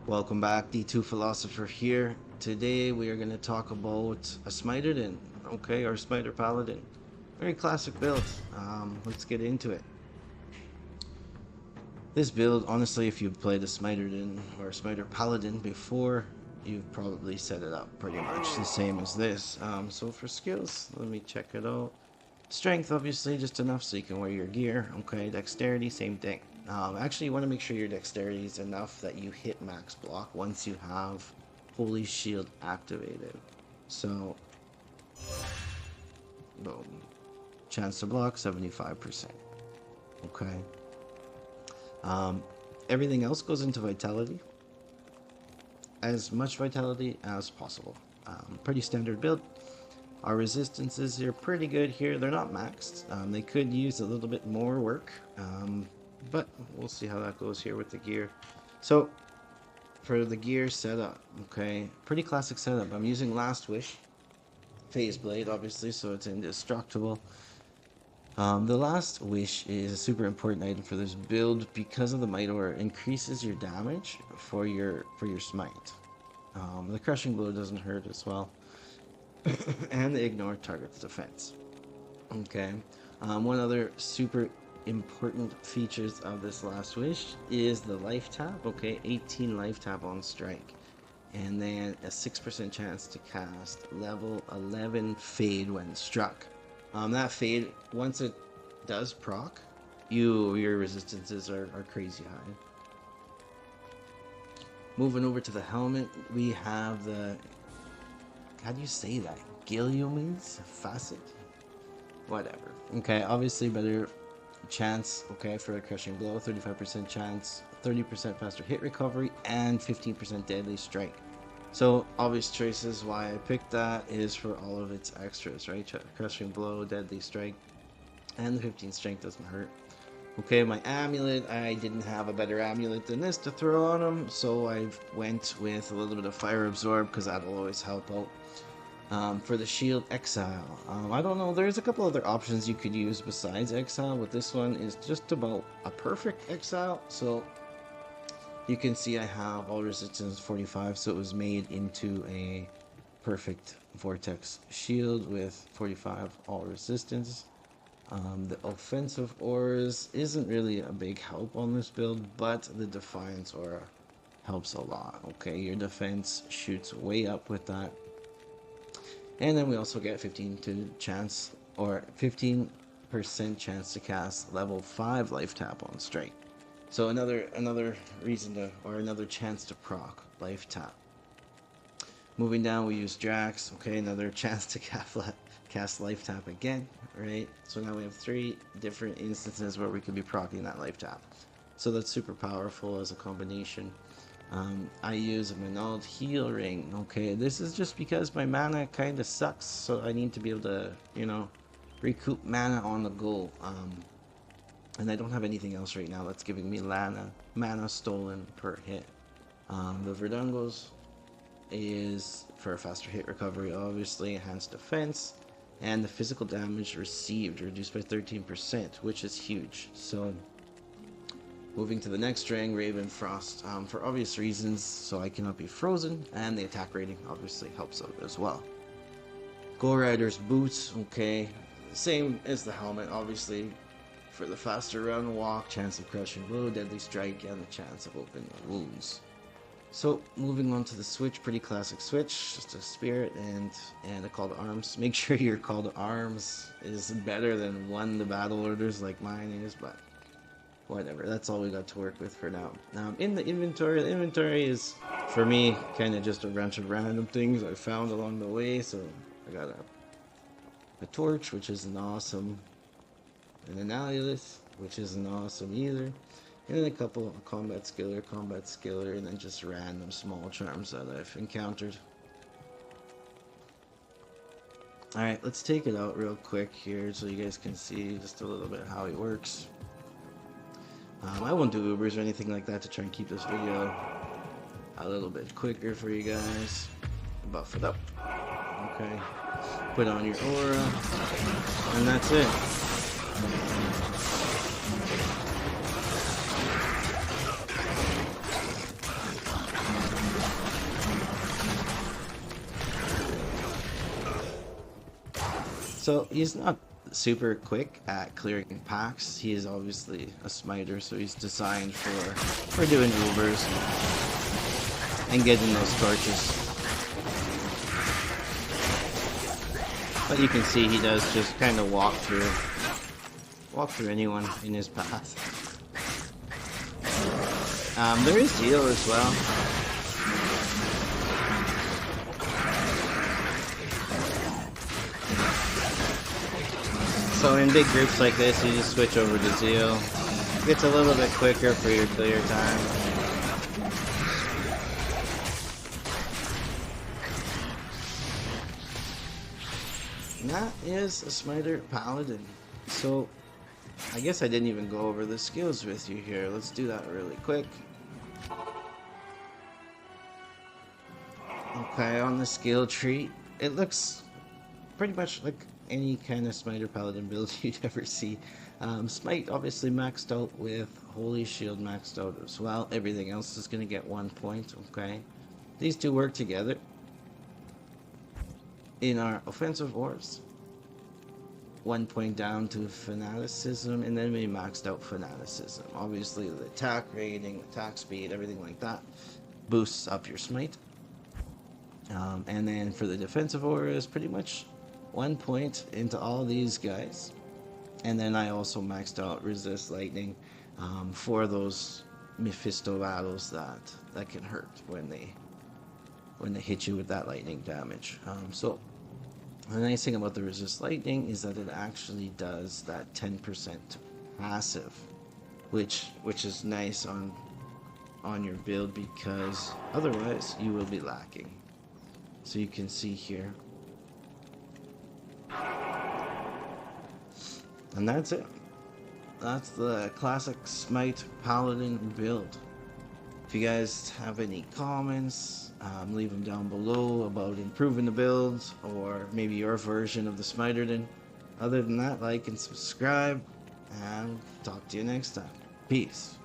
Welcome back, D2 Philosopher here. Today we are going to talk about a Smiter okay, or Smiter Paladin. Very classic build. Let's get into it. This build, honestly, if you've played a Smiter or a Smiter Paladin before, you've probably set it up pretty much the same as this. So for skills, let me check it out. Strength, obviously, just enough so you can wear your gear. Okay, dexterity, same thing. Actually, you want to make sure your dexterity is enough that you hit max block once you have Holy Shield activated. So, boom. Chance to block, 75%. Okay. Everything else goes into vitality. As much vitality as possible. Pretty standard build. Our resistances are pretty good here. They're not maxed. They could use a little bit more work. But we'll see how that goes here with the gear. So, for the gear setup, okay, pretty classic setup. I'm using Last Wish. Phase Blade, obviously, so it's indestructible. The Last Wish is a super important item for this build because of the Might Aura. It increases your damage for your smite. The Crushing Blow doesn't hurt as well. And the Ignore targets defense. Okay. One other super important features of this Last Wish is the life tap. Okay, 18 life tap on strike, and then a 6% chance to cast level 11 Fade when struck. That Fade, once it does proc, your resistances are crazy high. Moving over to the helmet, we have the, how do you say that? Gilliam's facet? Whatever. Okay, obviously better chance, okay, for a Crushing Blow, 35% chance, 30% faster hit recovery, and 15% deadly strike. So, obvious choices why I picked that is for all of its extras, right? Crushing Blow, deadly strike, and the 15 strength doesn't hurt. Okay, my amulet, I didn't have a better amulet than this to throw on him, so I went with a little bit of Fire Absorb because that'll always help out. For the shield, Exile. I don't know, there's a couple other options you could use besides Exile, but this one is just about a perfect Exile. So you can see I have all resistance 45, so it was made into a perfect Vortex shield with 45 all resistance. The offensive auras isn't really a big help on this build, but the Defiance aura helps a lot. Okay, your defense shoots way up with that. And then we also get 15% chance to cast level 5 life tap on strike. So another reason to, or another chance to proc life tap. Moving down, we use Drax. Okay, another chance to cast life tap again, right? So now we have 3 different instances where we could be proccing that life tap. So that's super powerful as a combination. I use a Menald heal ring. Okay, this is just because my mana kind of sucks, so I need to be able to, recoup mana on the go. And I don't have anything else right now that's giving me mana stolen per hit. The Verdungos is for a faster hit recovery, obviously, enhanced defense, and the physical damage received reduced by 13%, which is huge. So moving to the next string, Raven Frost, for obvious reasons, so I cannot be frozen, and the attack rating obviously helps out as well. Go Rider's boots, okay, same as the helmet, obviously, for the faster run, walk, chance of Crushing Blow, deadly strike, and the chance of open wounds. So moving on to the switch, pretty classic switch, just a spirit and a call to arms. Make sure your call to arms is better than one the battle orders like mine is, but whatever, that's all we got to work with for now. In the inventory is, for me, kind of just a bunch of random things I found along the way. So I got a torch, which is an awesome, and an amulet, which isn't awesome either, and then a couple of combat skiller, and then just random small charms that I've encountered. Alright, let's take it out real quick here so you guys can see just a little bit how it works. I won't do Ubers or anything like that to try and keep this video a little bit quicker for you guys. Buff it up. Okay. Put on your aura. And that's it. So he's not super quick at clearing packs. He is obviously a smiter, so he's designed for doing Ubers and getting those torches. But you can see he does just kind of walk through anyone in his path. There is heal as well. So in big groups like this, you just switch over to Zeal. It's a little bit quicker for your clear time. And that is a Smiter Paladin. So I guess I didn't even go over the skills with you here. Let's do that really quick. Okay, on the skill tree, it looks pretty much like any kind of Smiter Paladin build you'd ever see. Smite obviously maxed out with Holy Shield maxed out as well. Everything else is going to get 1 point, okay? These two work together in our offensive wars. 1 point down to fanaticism, and then we maxed out fanaticism. Obviously the attack rating, attack speed, everything like that boosts up your smite. And then for the defensive auras, pretty much 1 point into all these guys. And then I also maxed out resist lightning for those Mephisto battles that can hurt when they hit you with that lightning damage. So the nice thing about the resist lightning is that it actually does that 10% passive, which is nice on your build, because otherwise you will be lacking. So you can see here. And that's it. That's the classic Smite Paladin build. If you guys have any comments, leave them down below about improving the builds, or maybe your version of the Smiterden. Other than that, like and subscribe, and talk to you next time. Peace.